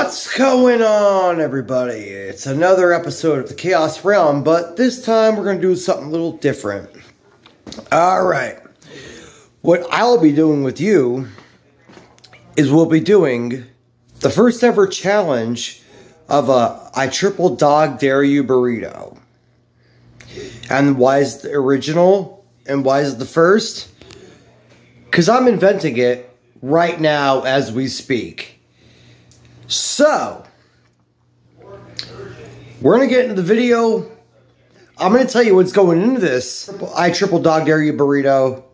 What's going on, everybody? It's another episode of the Chaos Realm, but this time we're going to do something a little different. Alright. What I'll be doing with you is we'll be doing the first ever challenge of a I Triple Dog Dare You Burrito. And why is the original and why is the first? Because I'm inventing it right now as we speak. So, we're going to get into the video. I'm going to tell you what's going into this I Triple Dog Dare You Burrito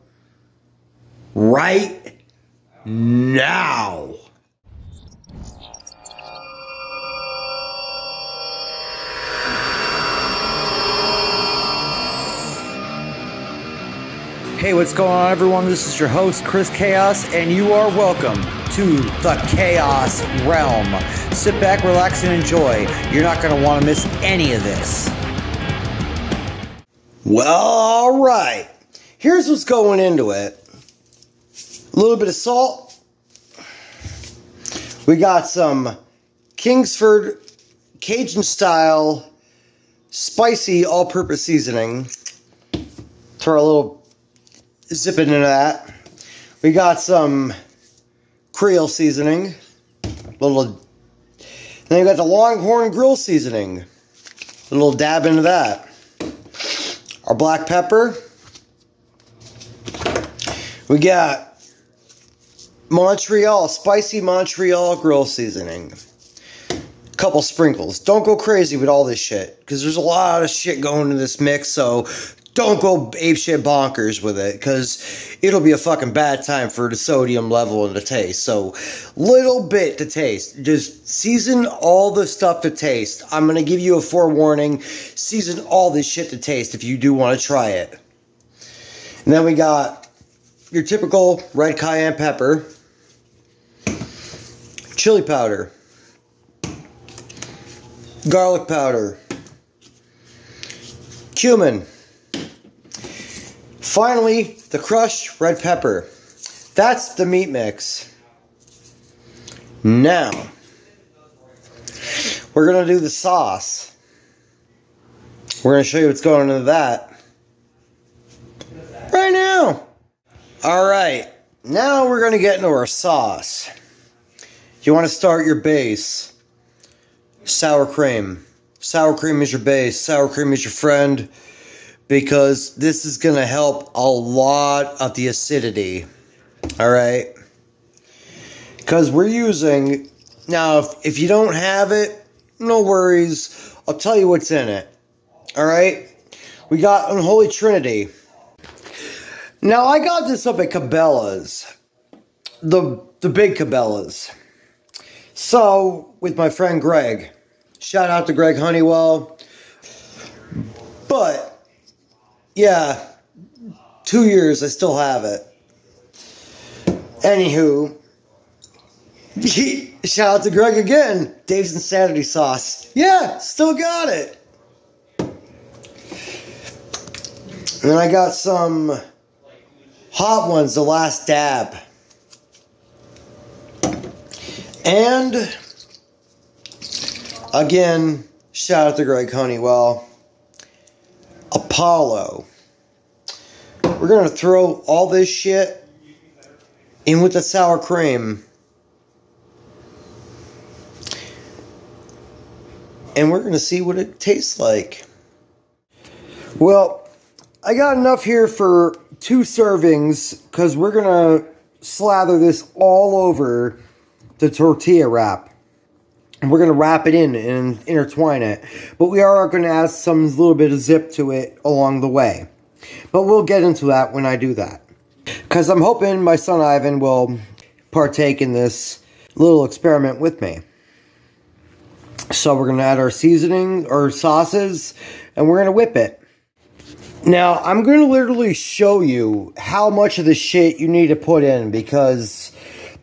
right now. Hey, what's going on, everyone? This is your host, Chris Chaos, and you are welcome to the Chaos Realm. Sit back, relax, and enjoy. You're not going to want to miss any of this. Well, alright. Here's what's going into it. A little bit of salt. We got some Kingsford Cajun-style spicy all-purpose seasoning. Throw a little zip it into that. We got some Creole seasoning. Then we got the Longhorn grill seasoning. A little dab into that. Our black pepper. We got Montreal, spicy Montreal grill seasoning. A couple sprinkles. Don't go crazy with all this shit, because there's a lot of shit going into this mix, so don't go apeshit bonkers with it, because it'll be a fucking bad time for the sodium level and the taste. So, little bit to taste. Just season all the stuff to taste. I'm going to give you a forewarning. Season all this shit to taste if you do want to try it. And then we got your typical red cayenne pepper, chili powder, garlic powder, cumin. Finally, the crushed red pepper. That's the meat mix. Now, we're going to do the sauce. We're going to show you what's going into that right now. Alright, now we're going to get into our sauce. You want to start your base. Sour cream. Sour cream is your base. Sour cream is your friend, because this is going to help a lot of the acidity. Alright? Because we're using... Now, if you don't have it, no worries. I'll tell you what's in it. Alright? We got Unholy Trinity. Now, I got this up at Cabela's. The big Cabela's. So, with my friend Greg. Shout out to Greg Honeywell. But yeah, 2 years, I still have it. Anywho, shout out to Greg again. Dave's Insanity Sauce. Yeah, still got it. And then I got some Hot Ones, the last dab. And, again, shout out to Greg Honeywell. Apollo. We're going to throw all this shit in with the sour cream. And we're going to see what it tastes like. Well, I got enough here for 2 servings, because we're going to slather this all over the tortilla wrap. And we're going to wrap it in and intertwine it. But we are going to add some little bit of zip to it along the way. But we'll get into that when I do that. Because I'm hoping my son Ivan will partake in this little experiment with me. So we're going to add our seasoning, or sauces, and we're going to whip it. Now, I'm going to literally show you how much of the shit you need to put in, because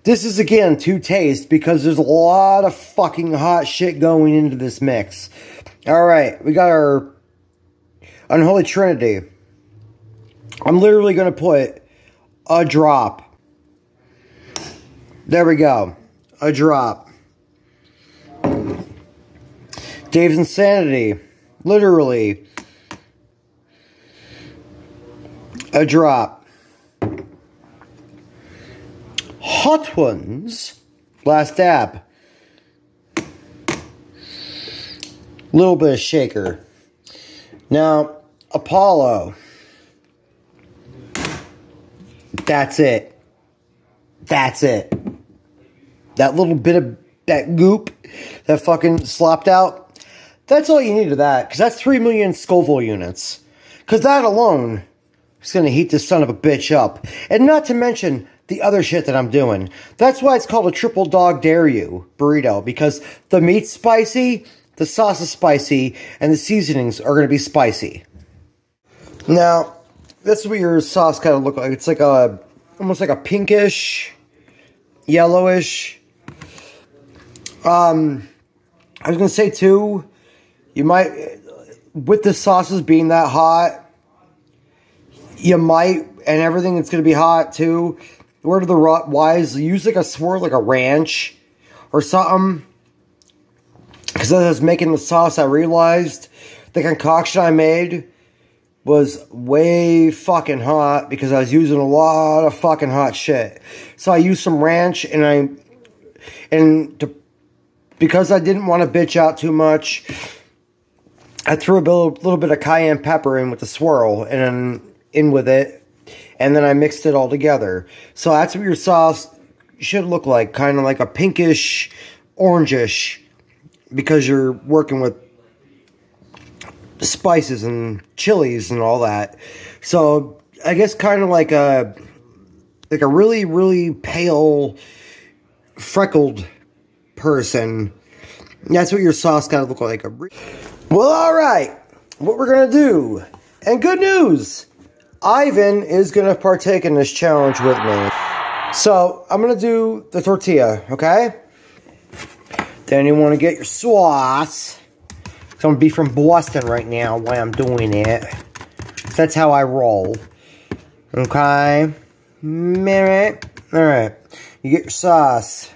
this is, again, to taste, because there's a lot of fucking hot shit going into this mix. Alright, we got our Unholy Trinity. I'm literally going to put a drop. There we go. A drop. Dave's Insanity. Literally. A drop. Hot Ones. Last dab. Little bit of shaker. Now, Apollo. That's it. That's it. That little bit of that goop that fucking slopped out. That's all you need of that. Because that's 3 million Scoville units. Because that alone is going to heat this son of a bitch up. And not to mention the other shit that I'm doing. That's why it's called a triple dog dare you burrito. Because the meat's spicy, the sauce is spicy, and the seasonings are going to be spicy. Now, this is what your sauce kind of looks like. It's like a, almost like a pinkish, yellowish. I was going to say too, you might, with the sauces being that hot, you might, and everything that's going to be hot too, word of the wise, use like a swirl, like a ranch or something. Because as I was making the sauce, I realized the concoction I made was way fucking hot because I was using a lot of fucking hot shit. So I used some ranch because I didn't want to bitch out too much, I threw a little bit of cayenne pepper in with the swirl and in with it, and then I mixed it all together. So that's what your sauce should look like, kind of like a pinkish, orangish, because you're working with spices and chilies and all that. So I guess kind of like a really, really pale, freckled person. That's what your sauce gotta look like. Well, alright. What we're gonna do. And good news. Ivan is gonna partake in this challenge with me. So, I'm gonna do the tortilla, okay? Then you wanna get your sauce. So I'm gonna be from Boston right now while I'm doing it. That's how I roll. Okay? Minute. Alright. You get your sauce.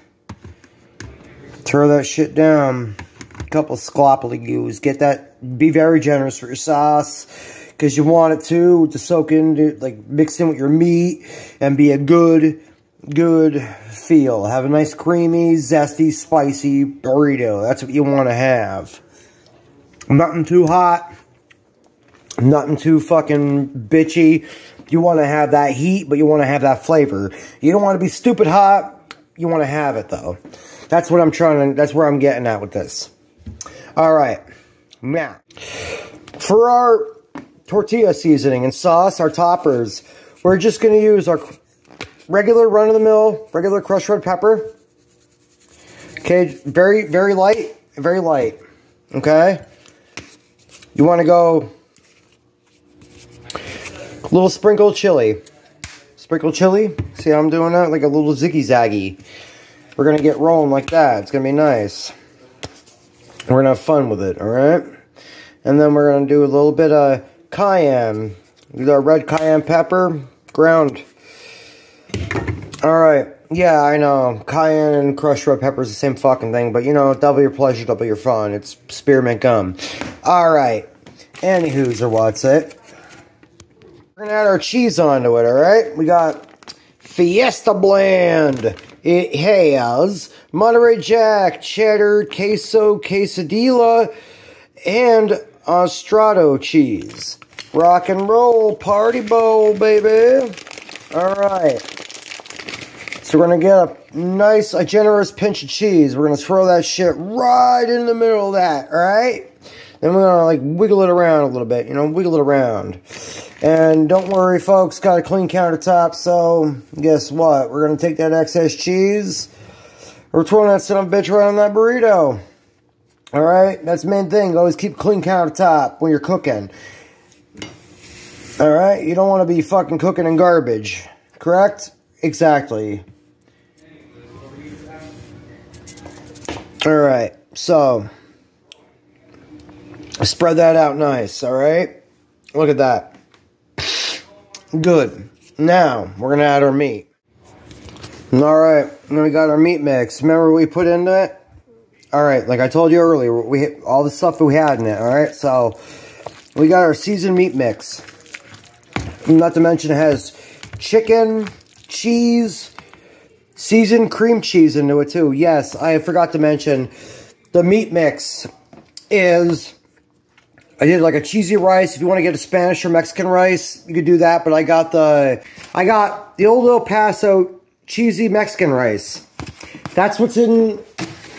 Throw that shit down. A couple scalopelios. Get that. Be very generous for your sauce. Because you want it to soak into, like, mix in with your meat. And be a good feel. Have a nice creamy, zesty, spicy burrito. That's what you want to have. Nothing too hot. Nothing too fucking bitchy. You want to have that heat, but you want to have that flavor. You don't want to be stupid hot. You want to have it, though. That's what I'm trying to, that's where I'm getting at with this. Alright. Now, for our tortilla seasoning and sauce, our toppers, we're just going to use our regular run-of-the-mill, regular crushed red pepper. Okay, very, very light. Very light. Okay? You want to go a little sprinkled chili. Sprinkled chili. See how I'm doing that? Like a little ziggy-zaggy. We're going to get rolling like that. It's going to be nice. We're going to have fun with it, alright? And then we're going to do a little bit of cayenne. Use our red cayenne pepper. Ground. Alright. Yeah, I know. Cayenne and crushed red pepper is the same fucking thing. But, you know, double your pleasure, double your fun. It's spearmint gum. Alright. Anywho's or what's it. We're going to add our cheese onto it, alright? We got Fiesta Blend. It has Monterey Jack, cheddar, queso, quesadilla, and Austrato cheese. Rock and roll, party bowl, baby. Alright. So we're going to get a generous pinch of cheese. We're going to throw that shit right in the middle of that, alright? Then we're going to, like, wiggle it around a little bit, you know, wiggle it around. And don't worry, folks, got a clean countertop, so guess what? We're going to take that excess cheese. We're throwing that son of a bitch right on that burrito. Alright? That's the main thing. Always keep clean countertop when you're cooking. Alright? You don't want to be fucking cooking in garbage. Correct? Exactly. Alright, so spread that out nice, alright? Look at that. Good. Now, we're going to add our meat. Alright, now we got our meat mix. Remember what we put into it? All right, like I told you earlier, we hit all the stuff that we had in it. All right, so we got our seasoned meat mix. Not to mention it has chicken, cheese, seasoned cream cheese into it too. Yes, I forgot to mention the meat mix is, I did like a cheesy rice. If you want to get a Spanish or Mexican rice, you could do that. But I got the Old El Paso cheesy Mexican rice. That's what's in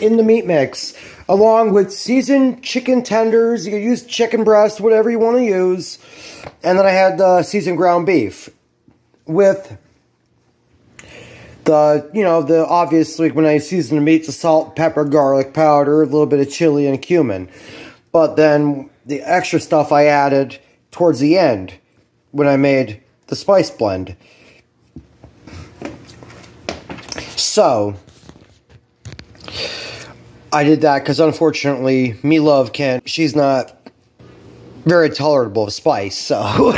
the meat mix, along with seasoned chicken tenders. You can use chicken breast, whatever you want to use. And then I had the seasoned ground beef with the obviously when I season the meat, the salt, pepper, garlic powder, a little bit of chili and cumin. But then the extra stuff I added towards the end when I made the spice blend. So I did that because unfortunately, me love she's not very tolerable of spice, so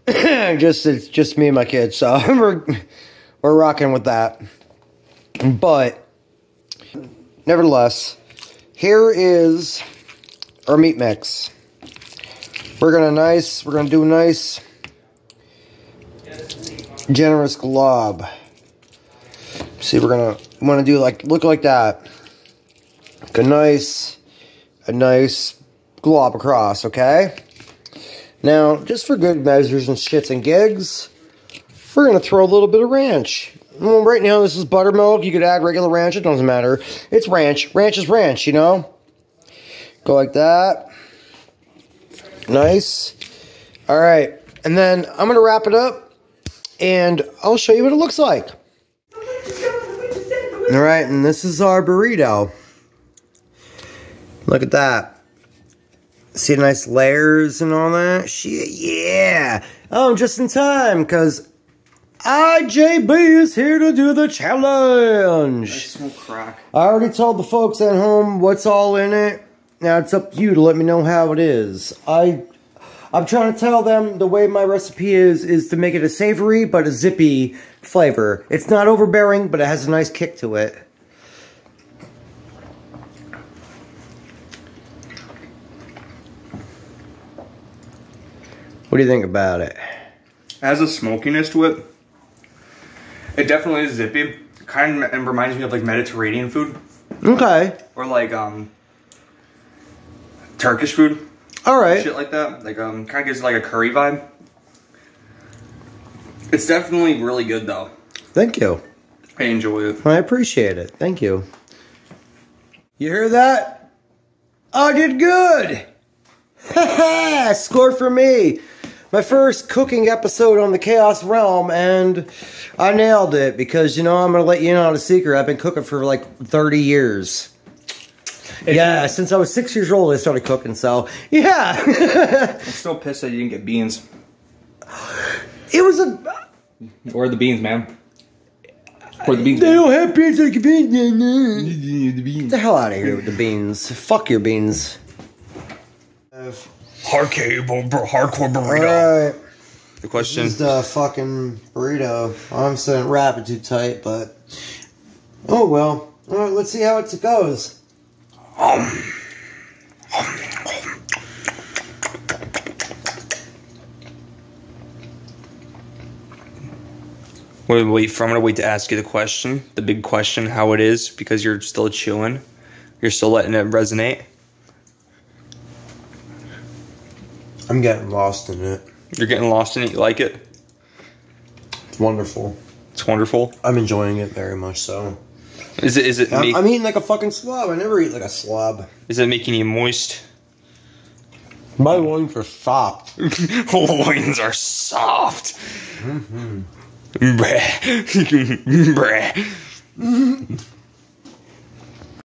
it's just me and my kids, so we're rocking with that. But nevertheless, here is our meat mix. We're gonna do a nice generous glob. See, we're gonna want to do look like that. A nice glob across, okay? Now, just for good measures and shits and gigs, we're gonna throw a little bit of ranch. Well, right now this is buttermilk. You could add regular ranch, it doesn't matter. It's ranch. Ranch is ranch, you know? Go like that. Nice. Alright, and then I'm gonna wrap it up, and I'll show you what it looks like. Alright, and this is our burrito. Look at that. See the nice layers and all that? Shit, yeah. Oh, just in time, because IJB is here to do the challenge. I smoke crack. I already told the folks at home what's all in it. Now it's up to you to let me know how it is. I'm trying to tell them the way my recipe is to make it a savory but a zippy flavor. It's not overbearing, but it has a nice kick to it. What do you think about it? It has a smokiness to it. It definitely is zippy. It kind of reminds me of like Mediterranean food. Okay. Or like Turkish food. Alright. Shit like that. Like kind of gives like a curry vibe. It's definitely really good though. Thank you. I enjoy it. I appreciate it. Thank you. You hear that? I did good! Ha score for me! My first cooking episode on the Chaos Realm, and I nailed it because, you know, I'm going to let you know the secret. I've been cooking for like 30 years. Yeah, since I was 6 years old, I started cooking, so, yeah. I'm still pissed that you didn't get beans. It was a... Where are the beans, man? Where are the beans, They don't have beans like beans. The beans. Get the hell out of here with the beans. Fuck your beans. Hardcore burrito. Alright. The question. This is the fucking burrito. I'm saying wrap it too tight, but... Oh well. Alright, let's see how it goes. I'm gonna wait to ask you the question. The big question, how it is, because you're still chewing. You're still letting it resonate. I'm getting lost in it. You're getting lost in it? You like it? It's wonderful. It's wonderful? I'm enjoying it very much so. Is it I'm eating like a fucking slob. I never eat like a slob. Is it making you moist? My loins are soft. Loins are soft. Mm-hmm. Bruh. Bruh.